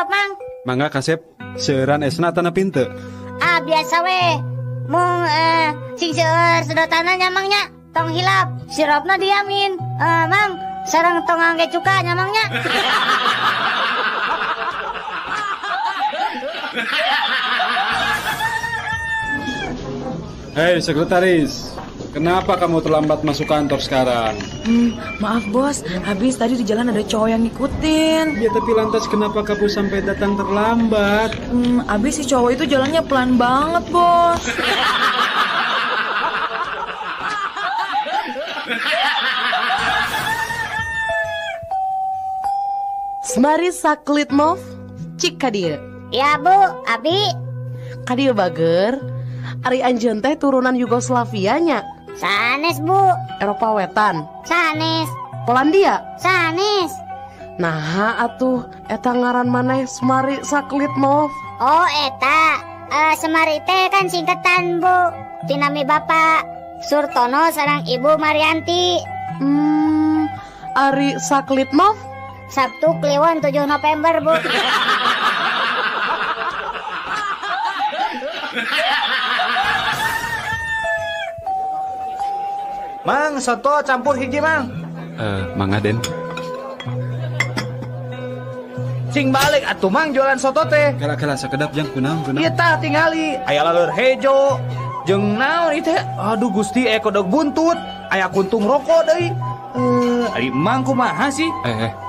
sirup mang. Mangga kasep seueuran esna tanah pinte. Ah biasa we. Mung sing seueur sedotanna nyamangnya tong hilap. Sirupna diamin. Mang, sareng tong angge cuka nyamangnya. Hei sekretaris, kenapa kamu terlambat masuk kantor sekarang? Maaf bos, habis tadi di jalan ada cowok yang ngikutin. Ya tapi lantas kenapa kamu sampai datang terlambat? Habis si cowok itu jalannya pelan banget bos. Semari saklit mov, cik kadieu. Ya bu, abi. Kadieu bager, ari anjeun teh turunan Yugoslavia nya. Sanes bu. Eropa Wetan, Sanes. Polandia. Sanes. Nah atuh, eta ngaran maneh Semari saklit mov. Oh eta. Semari teh kan singkatan bu. Tinami bapak Surtono sareng ibu Marianti. Ari saklit mov. Sabtu Kliwon 7 November bu. Mang, soto campur hiji mang. Mangga Den. Cing balik atuh mang jualan soto teh. Kala-kala sakedap jang kunaon. Ieu tah tingali aya laleur hejo jeung naon ieu teh. Aduh Gusti kodok buntut, aya kuntung rokok deui. Ari mang kumaha sih?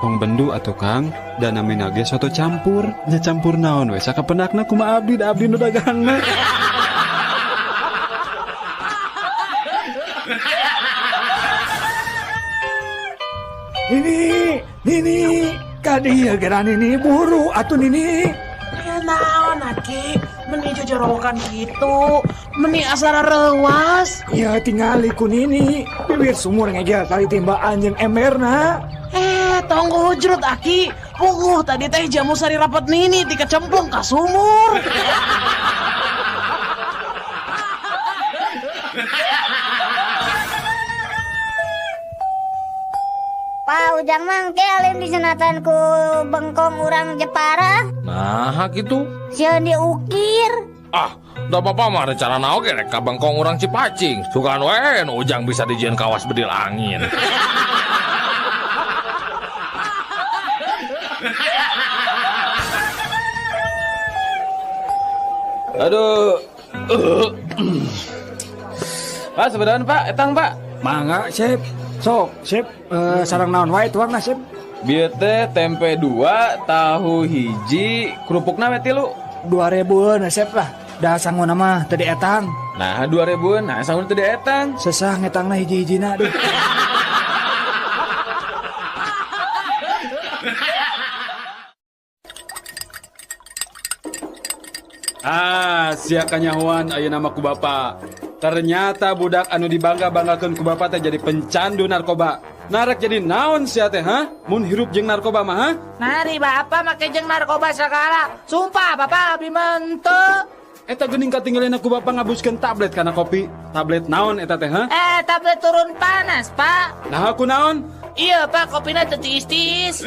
Tong bendu atuh Kang. Dan namina ge soto campur. Nya campur naon we sakapenakna kumaha abdi da abdi nu dagangna. Nini, kadieu geran ini buru atuh Nini. Ya naon aki, meni jojorokan gitu, meni asara rewas. Ya tingali ku Nini, bibir sumur ngegel tali timbaan jeung emberna. Tonggo hujrut aki, tadi teh jamu sari rapat nini tika cemplung ka sumur. Pak Ujang mang teh alim disenatan ku bengkong urang Jepara. Nah gitu. Sieun diukir. Da apa-apa mah rencana oge rek ka bengkong urang Cipacing. Sugan we nu Ujang bisa dijieun kawas bedil angin. Aduh. Pak, sebenarnya Pak, etang Pak. Mangga, Sep. Sok, Sep. Sareng naon wae tuangna, Sep? Bieu teh tempe 2, tahu hiji, kerupukna we 3. 2000 na Sep lah. Da sangguna mah teu dietang. Nah, 2000, nah sangun teu dietang. Sesah ngetangna hiji-hijina duh. Sia kanyahoan ayeuna nama ku bapa. Ternyata budak anu dibangga-banggakeun ku bapa teh jadi pencandu narkoba. Narek jadi naon sia teh mun hirup jeung narkoba mah Nari bapak make jeung narkoba segala. Sumpah bapak abdi menteu. Eta geuning katinggalin aku bapa ngabuskeun tablet kana kopi. Tablet naon eta teh Tablet turun panas pak. Nah aku naon? Iya pak, kopina teu tiis-tiis.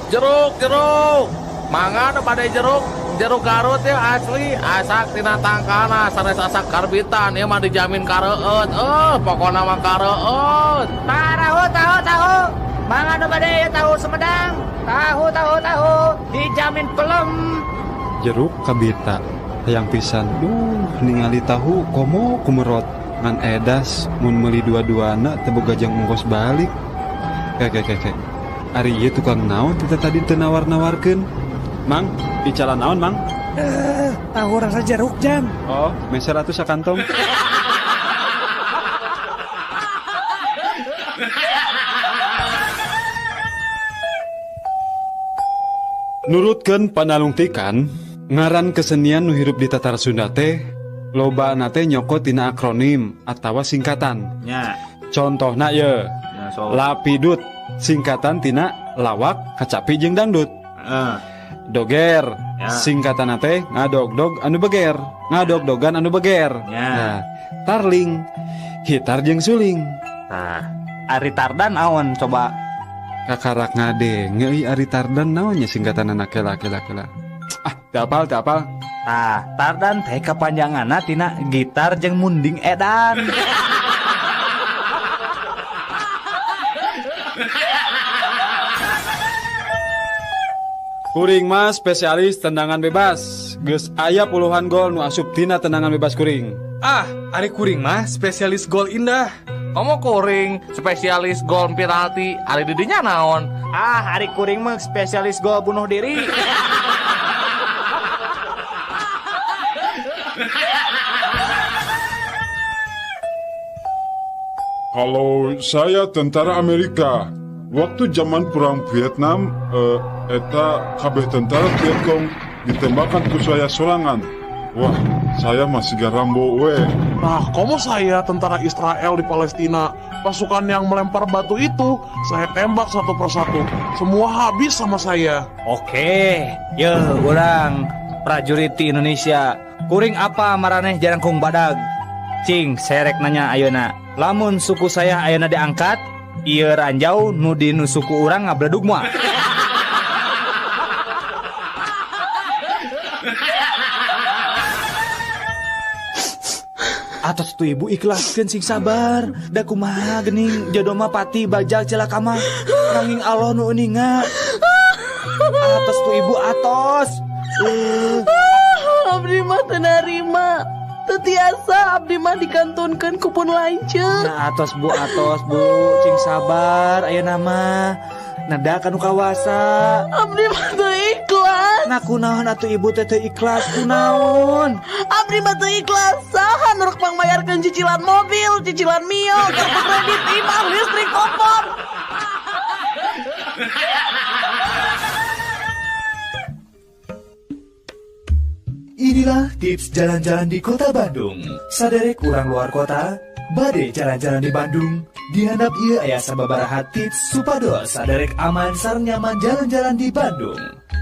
Jeruk. Mangga nu bade jeruk Garut ya asli, asak tina tangkana sanes asak karbitan ieu mah dijamin kareueut. Pokona mah kareueut. Tahu. Mangga nu bade tahu Sumedang. Tahu. Dijamin pelem. Jeruk kabita hayang pisan. Ningali tahu komo kumerot ngan edas mun meuli dua-duana teu boga jeung ongkos balik. Kek. Ari ieu tukang naon kita tadi teu nawar-nawarkeun? Mang, bicara naon, Mang? Tahu rasa jeruk jam. Oh, meser atuh sakantong. Nurutkeun panalungtikan, ngaran kesenian nu hirup di tatar Sunda teh loba teh nyokot tina akronim atawa singkatan. Nya. Contohna ye, Lapidut, singkatan tina lawak, kacapi jeung dangdut. doger. Ya. Singkatan teh ngadog-dog anu beger, ngadog-dogan anu beger. Ya. Nah, tarling, hitar jeung suling. Nah, Ari Tardan awan coba. Kakarak ngade, ngeuy Ari Tardan naonnya singkatan anak kela. Ah, teu apal. Nah, Tardan teh kepanjanganna tina gitar jeung munding edan. Kuring mah spesialis tendangan bebas. Geus aya puluhan gol nu asup tina tendangan bebas kuring. Ah, Ari kuring mah spesialis gol indah. Kamu kuring spesialis gol penalti. Ari didinya naon? Ah, Ari kuring mah spesialis gol bunuh diri. Halo, saya tentara Amerika. Waktu zaman perang Vietnam, eta kabeh tentara Vietcong ditembakkan ke saya sorangan. Wah, saya masih Rambo we. Nah, kamu saya tentara Israel di Palestina. Pasukan yang melempar batu itu, saya tembak satu persatu. Semua habis sama saya. Oke, ye urang prajurit ti Indonesia. Kuring apa maraneh jarang kung badag. Cing, serek nanya ayeuna. Lamun suku saya ayeuna diangkat, ieu ranjau nu di nu suku urang ngabledug moal. Atos tu ibu ikhlaskeun sing sabar. Da kumaha geuning jodoh mah pati bajal celaka mah. Nanging Allah nu euninga. Atos tu ibu atos. Abdi mah teu narima. Teu tiasa abdi mah dikantunkeun ku pun lanceuk. Nah atos bu cing sabar ayeuna mah. Nada kanu kawasa. Abdi mah teu ikhlas. Nah kunaon atuh ibu teh teu ikhlas kunaon? Abdi mah teu ikhlas. Saha nu rek pangbayarkeun cicilan mobil, cicilan mio, kartu kredit, imah, listrik, kompor. Inilah tips jalan-jalan di kota Bandung. Saderek urang luar kota, bade jalan-jalan di Bandung. Dihandap ieu aya sababaraha tips supados saderek aman sareng nyaman jalan-jalan di Bandung.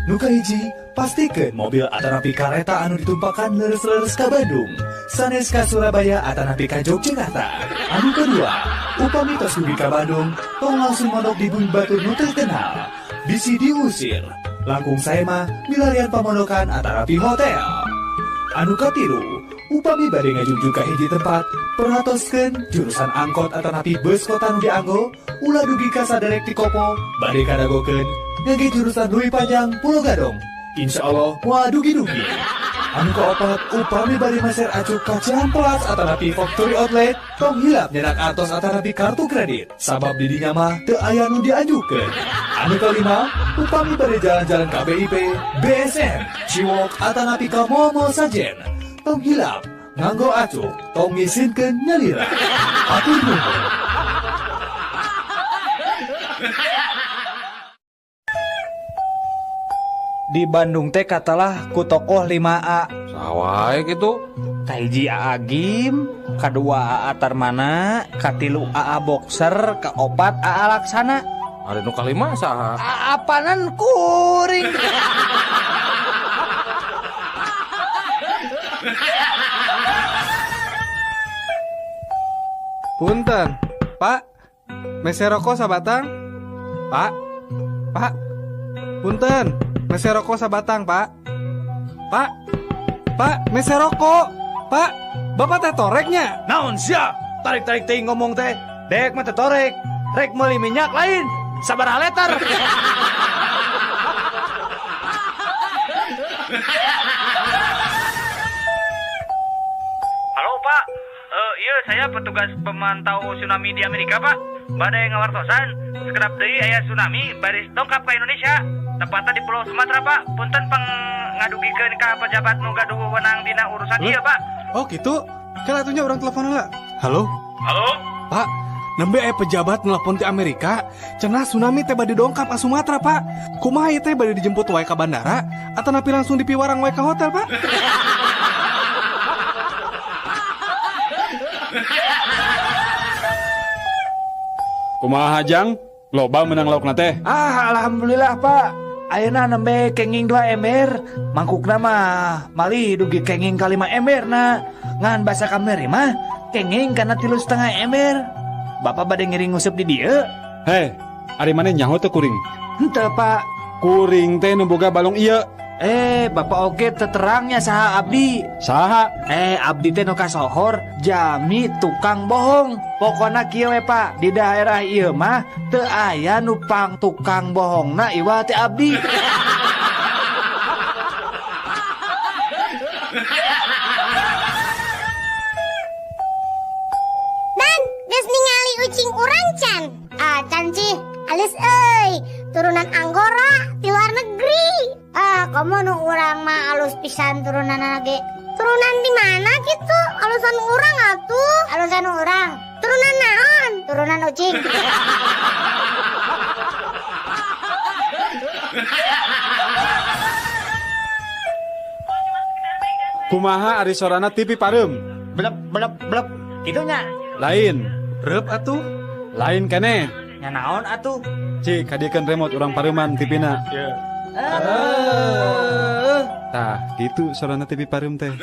Nu kahiji, pastikeun mobil atanapi kareta anu ditumpakan leres-leres ka Bandung. Sanes ka Surabaya atanapi ka Yogyakarta. Anu kedua, upami tos dugi ka Bandung, tong langsung mondok di bumi batur nu terkenal. Bisi diusir. Langkung saya mah milarian pamondokan atanapi hotel. Anu katilu, upami bade ngajungju ka hiji tempat, perhatoskeun jurusan angkot atanapi bus kota nu dianggo, ulah dugi ka saderek ti kopo, bade kadagokeun ngage jurusan leuwih panjang Pulau Gadong. Insyaallah moal dugi-dugi. Anu kaopat, upami bade maser acuh ka Cihampelas atanapi factory outlet, tong hilap nyenak atos atanapi kartu kredit, sabab di dinya mah teu aya nu diajukeun. Anu kalima, upami bade jalan-jalan ka BIP, BSM, Ciwok atanapi ka mall-mall sajen, tong hilap nganggo acuh, tong ngisinkeun nyalira. Atur nuhun. Di Bandung teh katalah ku tokoh 5A. Sawai gitu. Kahiji AA Gim, kadua AA Tarmana, katilu AA Boxer, kaopat AA Laksana. Ari nu kalima saha? Apanan kuring. Punten, Pak. Mese rokok sabatang? Pak. Punten, mese rokok sabatang, Pak. Pak, mese rokok. Pak, Bapak teh toreknya. Naon sia? Tarik-tarik teh ngomong teh. Dek mah teh torek. Rek meuli minyak lain. Sabaraha liter. Halo Pak, iya saya petugas pemantau tsunami di Amerika Pak. Badai ngawartosan, sekedap deui aya tsunami baris dongkap ke Indonesia. Tepatnya di Pulau Sumatera Pak. Punten pangadugikeun ka pejabat nu gaduh wewenang dina urusan ieu Pak. Oh gitu? Kan atunya orang telepon heula. Halo? Halo? Pak, nembe aya pejabat nelpon ti Amerika, cenah tsunami teh bade dongkap ka Sumatera, Pak. Kumaha ieu teh bade dijemput wae ka bandara atanapi langsung dipiwarang wae ka hotel, Pak? Kumaha Jang? Loba menang laukna teh. Alhamdulillah Pak. ayeuna nembe kenging 2 ember. Mangkukna mah mali dugi kenging ka 5 ember na. Ngan basa kamari mah kenging kana 3,5 ember. Bapak bade ngiring ngusup di dieu? Hei, ari maneh nyaho teh kuring? Henteu, Pak. Kuring teh nu boga balong ieu. Bapak oge terangnya saha abdi. Saha? Abdi teh nu kasohor jami tukang bohong. Pokona kieu we Pak, di daerah ieu mah teu aya nu pang tukang bohongna iwa teh abdi. Dan geus ningali ucing urang can. Can cih, alus euy, turunan Anggora di luar negeri. Kamu nu urang mah alus pisan turunan ge. Turunan di mana gitu? Alusan urang atuh. Alusan urang. Turunan naon? Turunan ucing. Kumaha ari sorana TV pareum? Blep blep blep. Kidunya. Lain. Reup atuh. Lain keneh. Nya naon atuh? Cik, hadiekeun remote urang pareuman TV-na. Tah, gitu sorana TV pareum teh.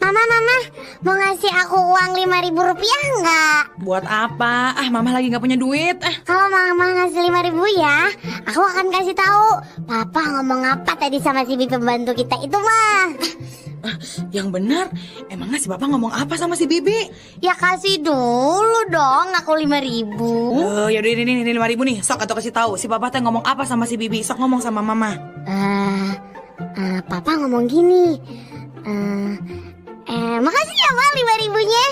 Mama, mau ngasih aku uang 5.000 rupiah nggak? Buat apa? Mama lagi nggak punya duit. Kalau mama ngasih 5.000 ya, aku akan kasih tahu papa ngomong apa tadi sama si Bibi pembantu kita itu mah. Yang benar, emangnya si Bapak ngomong apa sama si Bibi? Ya kasih dulu dong aku 5.000. Yaudah ini 5.000 nih. Sok atau kasih tahu si Bapak teh ngomong apa sama si Bibi. Sok ngomong sama Mama. Papa ngomong gini. Makasih ya Pak 5.000-nya.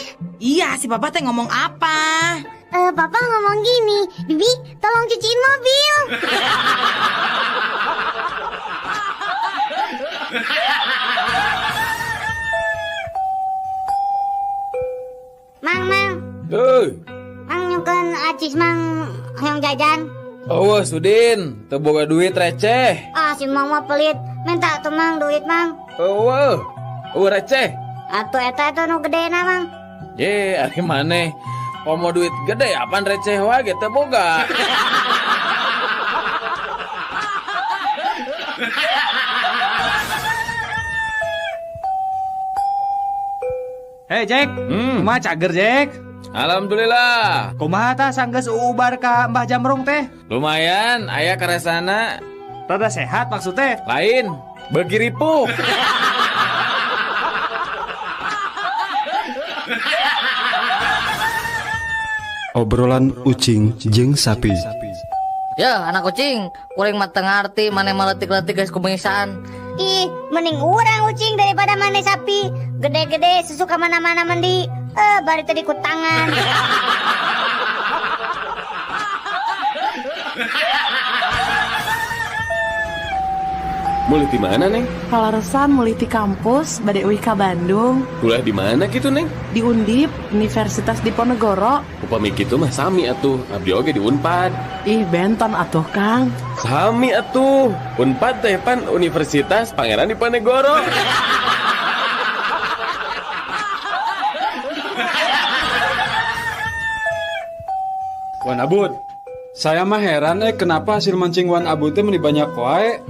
Iya, si Papa teh ngomong apa? Papa ngomong gini, Bibi tolong cuciin mobil. Mang. Mang nyukeun acis mang hoyong jajan. Awas Udin, teu boga duit receh. Si Mang mah pelit, minta tuh Mang duit Mang. Receh. Atuh eta nu gedena Mang. Ye, ari maneh. Komo duit gede apaan receh wae teu boga. Hei Jack, kumaha cager Jack? Alhamdulillah. Kumaha tah sanggeus ubar ka Mbah Jamrong teh? Lumayan, aya karesana. Rada sehat maksudnya? Lain, beuki ripuh. Obrolan ucing jeung sapi. Ya anak kucing, kuring mah teu ngarti maneh maletik-letik geus kumisan. Ih, mending urang ucing daripada maneh sapi. Gede-gede susu ka mana-mana mandi. Bari tadi ku tangan. Mulih di mana, Neng? Kalaresan mulih di kampus, bade euy ka Bandung. Kuliah di mana gitu, Neng? Di Undip, Universitas Diponegoro. Upami kitu mah sami atuh, abdi oge di Unpad. Ih, benton atuh, Kang. Sami atuh. Unpad teh pan Universitas Pangeran Diponegoro. Wan Abud, saya mah heran kenapa hasil mancing Wan Abud teh meni banyak wae.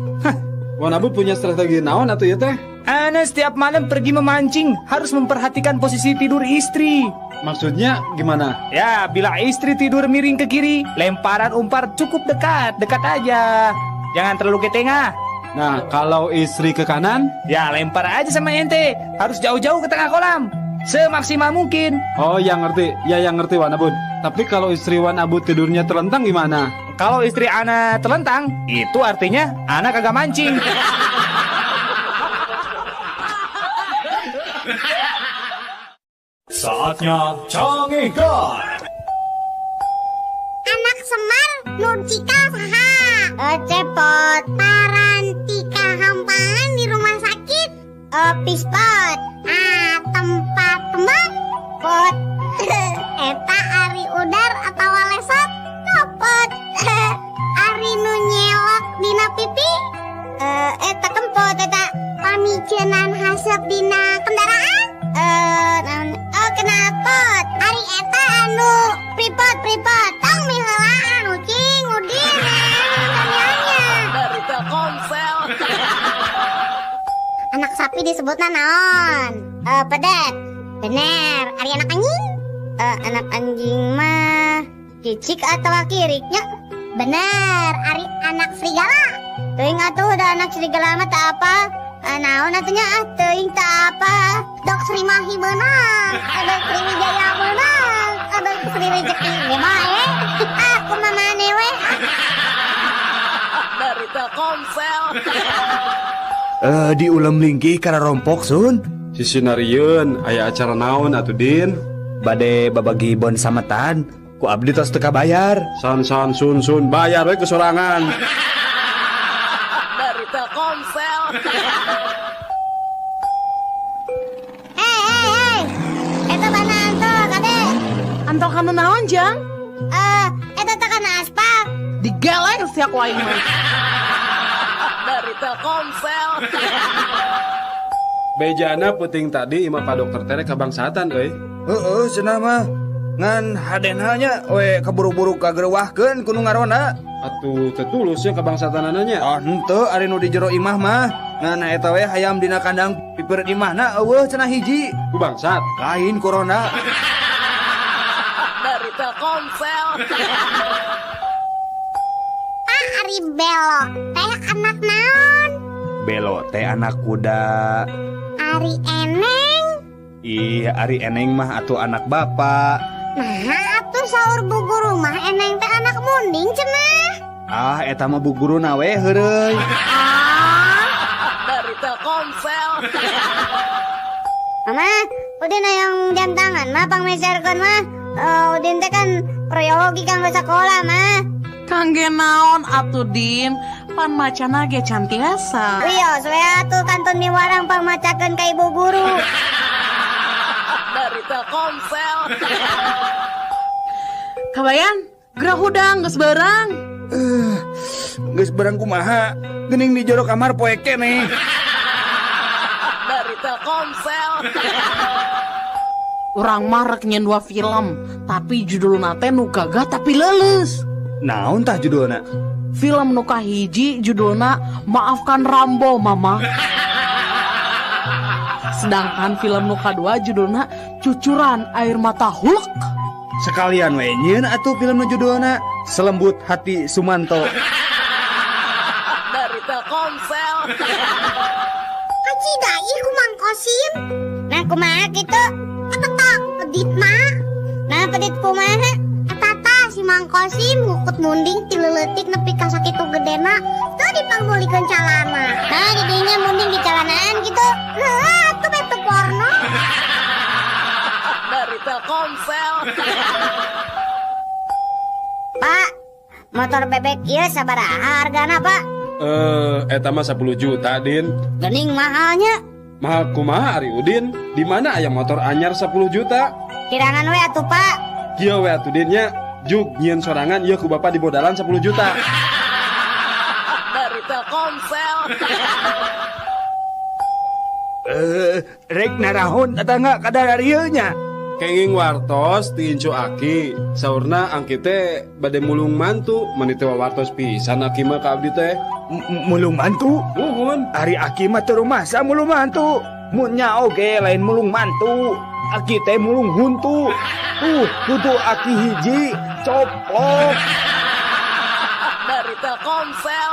Wan Abud punya strategi naon atuh ieu teh? Ana setiap malam pergi memancing harus memperhatikan posisi tidur istri. Maksudnya gimana? Ya, bila istri tidur miring ke kiri, lemparan umpan cukup dekat aja. Jangan terlalu ke tengah. Nah, kalau istri ke kanan? Ya, lempar aja sama ente. Harus jauh-jauh ke tengah kolam. Semaksimal mungkin. Oh, yang ngerti. Ya, yang ngerti Wan Abud. Tapi kalau istri Wan Abud tidurnya terlentang gimana? Kalau istri Ana terlentang, itu artinya Ana kagak mancing. Saatnya Canggih God. Anak Semar Nurcika saha? Cepot. Parantika hampahan di rumah sakit. Pispot. Tempat tembak. Pot. Eta ari udar atau lesot. Kopot. Ari nu nyelok dina pipi. Eta kempot. Eta pamicenan hasep dina kendaraan. Kenapa? tapi disebutna naon? Pedet. Bener, ari anak anjing? Anak anjing mah cicik atau kiriknya? Bener, ari anak serigala. Teuing atuh da anak serigala mah tak apa. Naon atunya teuing tak apa. Dok Sri Mahi menang, ada Sri Wijaya menang, ada Sri Rezeki ge mah aku mah maneh we. Dari Telkomsel. Diulam lingkih karena rompok sun. Si Sinarieun aya acara naon atuh Din? Bade babagi bon sametan. Ku abdi tos teu kabayar. Sun bayar we kesorangan. Dari Telkomsel. Hei, eta mana antol kade? Antol kana naon, Jang? Eta teh kana aspal. Digeleng si aku aing mah. Dari Telkomsel. Bejana puting tadi imah Pak Dokter tere kabangsatan euy. Heeh, cenah mah. Ngan hadenanya we kaburu-buru kagerewahkeun kudu ngarona. Atuh teu tulusnya kabangsatanana nya. Oh, henteu ari nu di jero imah mah. Ngan eta we hayam dina kandang pipireut imahna eueuh cenah hiji. Ku bangsat. Lain corona. Dari Telkomsel. Ari Belo teh anak naon? Belo teh anak kuda. Ari Eneng. Ih, Ari Eneng mah atuh anak bapak. Nah, atuh saur bu guru mah Eneng teh anak munding cenah. Ah, eta mah bu guruna we heureuy. Dari Telkomsel. Mama, udin yang jam tangan mah pangmeserkeun mah. Udin teh kan proyologi kanggo sakola mah. Kangge naon atuh Din? Pan macana ge can tiasa. Iya, soalnya atuh kantun miwarang pangmacakeun ka ibu guru. Dari Telkomsel. Kabayan, gerah hudang geus beurang. Geus beurang kumaha? Geuning di jero kamar poe keneh. Dari Telkomsel. Urang mah rek nyen 2 film, tapi judulna teh nu gagah tapi leuleus. Naon tah judulna? Film nu kahiji judulna Maafkan Rambo Mama. Sedangkan film nu kadua judulna Cucuran Air Mata Hulk. Sekalian we nyieun atuh film nu judulna Selembut Hati Sumanto. Dari Telkomsel. Haji dai ku Mang Kosim. Nah kumaha kitu? Ketetok pedit mah. Nah pedit kumaha? Tata si Mang Kosim ngukut munding ti leuletik nepi ka sakitu gedena teu dipanggulikeun calana. Nah didinya munding di calanaan gitu. Heuh atuh betu porno. Dari Telkomsel. Pak, motor bebek ieu sabaraha hargana, Pak? Eta mah 10 juta, Din. Geuning mahalnya. Mahal kumaha Ari Udin? Di mana aya motor anyar 10 juta? Kirangan we atuh, Pak. Kieu we atuh Din nya. Juk nyieun sorangan ieu ku Bapak di bodalan 10 juta. Dari Telkomsel. Rek narahon tetangga kadar ieu nya. Kenging wartos ti Incu Aki. Saurna angki teh bade mulung mantu, mani teh wartos pisan Aki mah ka abdi teh. Mulung mantu? Nuhun. Ari Aki mah teu rumasa mulung mantu. Mun nya oge lain mulung mantu. Aki teh mulung huntu. Kudu Aki hiji coplok. Dari Telkomsel.